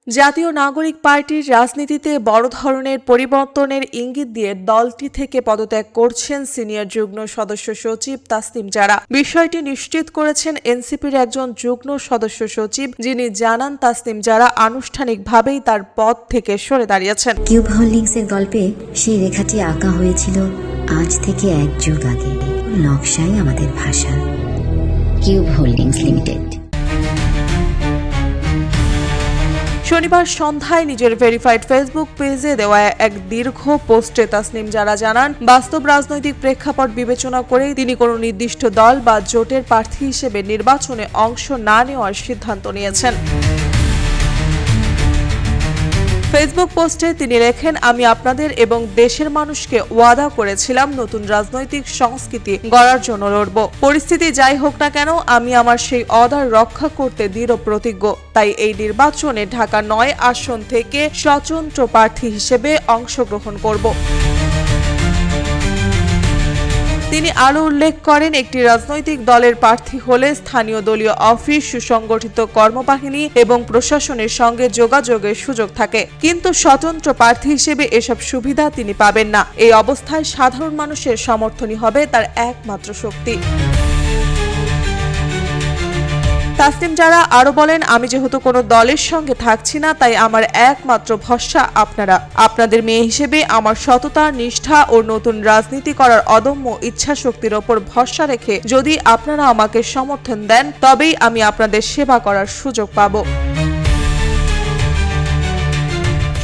জাতীয় নাগরিক পার্টির রাজনীতিতে বড় ধরনের পরিবর্তনের ইঙ্গিত দিয়ে দলটি থেকে পদত্যাগ করছেন সিনিয়র যুগ্ম সদস্য সচিব তাসনিম জারা। বিষয়টি নিশ্চিত করেছেন এনসিপির একজন যুগ্ম সদস্য সচিব, যিনি জানান তাসনিম জারা আনুষ্ঠানিকভাবেই তার পদ থেকে সরে দাঁড়িয়েছেন। কিউব হোল্ডিংসের গল্পে সেই রেখাটি আঁকা হয়েছিল আজ থেকে 1 যুগ আগে। নকশাই আমাদের ভাষা। Cube holdings limited. শনিবার সন্ধ্যায় নিজের ভেরিফাইড ফেসবুক পেজে দেওয়া এক দীর্ঘ পোস্টে তাসনিম জারা জানান, বাস্তব রাজনৈতিক প্রেক্ষাপট বিবেচনা করে তিনি কোনো নির্দিষ্ট দল বা জোটের প্রার্থী হিসেবে নির্বাচনে অংশ না নেওয়ার সিদ্ধান্ত নিয়েছেন। ফেসবুক পোস্টে তিনি লেখেন, আমি আপনাদের এবং দেশের মানুষকে ওয়াদা করেছিলাম নতুন রাজনৈতিক সংস্কৃতি গড়ার জন্য লড়ব। পরিস্থিতি যাই হোক না কেন, আমি আমার সেই অর্ডার রক্ষা করতে দৃঢ় প্রতিজ্ঞ। তাই এই নির্বাচনে ঢাকা 9 আসন থেকে স্বতন্ত্র প্রার্থী হিসেবে অংশগ্রহণ করব। তিনি আরও উল্লেখ করেন, একটি রাজনৈতিক দলের প্রার্থী হলে স্থানীয় দলীয় অফিস, সুসংগঠিত কর্মবাহিনী এবং প্রশাসনের সঙ্গে যোগাযোগের সুযোগ থাকে, কিন্তু স্বতন্ত্র প্রার্থী হিসেবে এসব সুবিধা তিনি পাবেন না। এই অবস্থায় সাধারণ মানুষের সমর্থনই হবে তার একমাত্র শক্তি। তাসনিম জারা আরো বলেন, আমি যেহেতু কোনো দলের সঙ্গে থাকছি না, তাই আমার একমাত্র ভরসা আপনারা। আপনাদের মেয়ে হিসেবে আমার সততা, নিষ্ঠা ও নতুন রাজনীতি করার অদম্য ইচ্ছাশক্তির ওপর ভরসা রেখে যদি আপনারা আমাকে সমর্থন দেন, তবেই আমি আপনাদের সেবা করার সুযোগ পাব।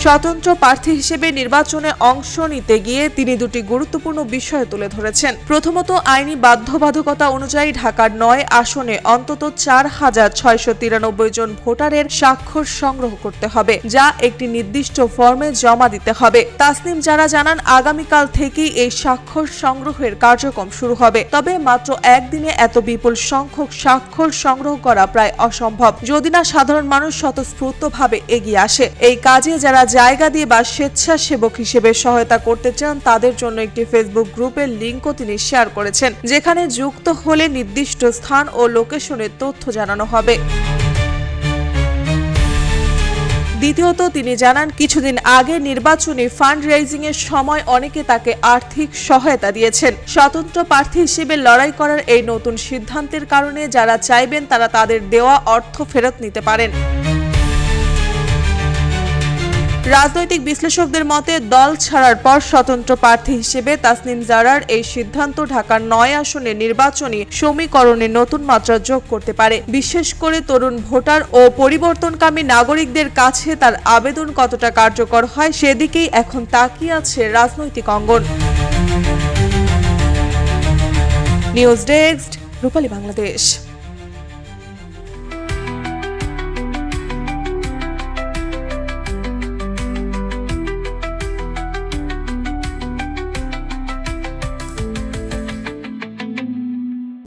স্বতন্ত্র প্রার্থী হিসেবে নির্বাচনে অংশ নিতে গিয়ে তিনি দুটি গুরুত্বপূর্ণ বিষয় তুলে ধরেছেন। প্রথমত, আইনি বাধ্যবাধকতা অনুযায়ী ঢাকার 9 আসনে অন্তত 4,693 জন ভোটারের স্বাক্ষর সংগ্রহ করতে হবে, যা একটি নির্দিষ্ট ফর্মে জমা দিতে হবে। তাসনিম জারা জানান, আগামীকাল থেকেই এই স্বাক্ষর সংগ্রহের কার্যক্রম শুরু হবে। তবে মাত্র একদিনে এত বিপুল সংখ্যক স্বাক্ষর সংগ্রহ করা প্রায় অসম্ভব, যদি না সাধারণ মানুষ স্বতঃস্ফূর্তভাবে এগিয়ে আসে। এই কাজে যারা জায়গা দিয়ে বা স্বেচ্ছাসেবক হিসেবে সহায়তা করতে চান, তাদের জন্য একটি ফেসবুক গ্রুপের লিঙ্কও তিনি শেয়ার করেছেন, যেখানে যুক্ত হলে নির্দিষ্ট স্থান ও লোকেশনের তথ্য জানানো হবে। দ্বিতীয়ত, তিনি জানান, কিছুদিন আগে নির্বাচনী ফান্ড রেইজিং এর সময় অনেকে তাকে আর্থিক সহায়তা দিয়েছেন। স্বতন্ত্র প্রার্থী হিসেবে লড়াই করার এই নতুন সিদ্ধান্তের কারণে যারা চাইবেন তারা তাদের দেওয়া অর্থ ফেরত নিতে পারেন। রাজনৈতিক বিশ্লেষকদের মতে, দল ছাড়ার পর স্বতন্ত্র প্রার্থী হিসেবে তাসনিম জারার এই সিদ্ধান্ত ঢাকার 9 আসনে নির্বাচনী সমীকরণে নতুন মাত্রা যোগ করতে পারে। বিশেষ করে তরুণ ভোটার ও পরিবর্তনকামী নাগরিকদের কাছে তার আবেদন কতটা কার্যকর হয়, সেদিকেই এখন তাকিয়ে আছে রাজনৈতিক অঙ্গন। নিউজ ডেস্ক, রূপালী বাংলাদেশ।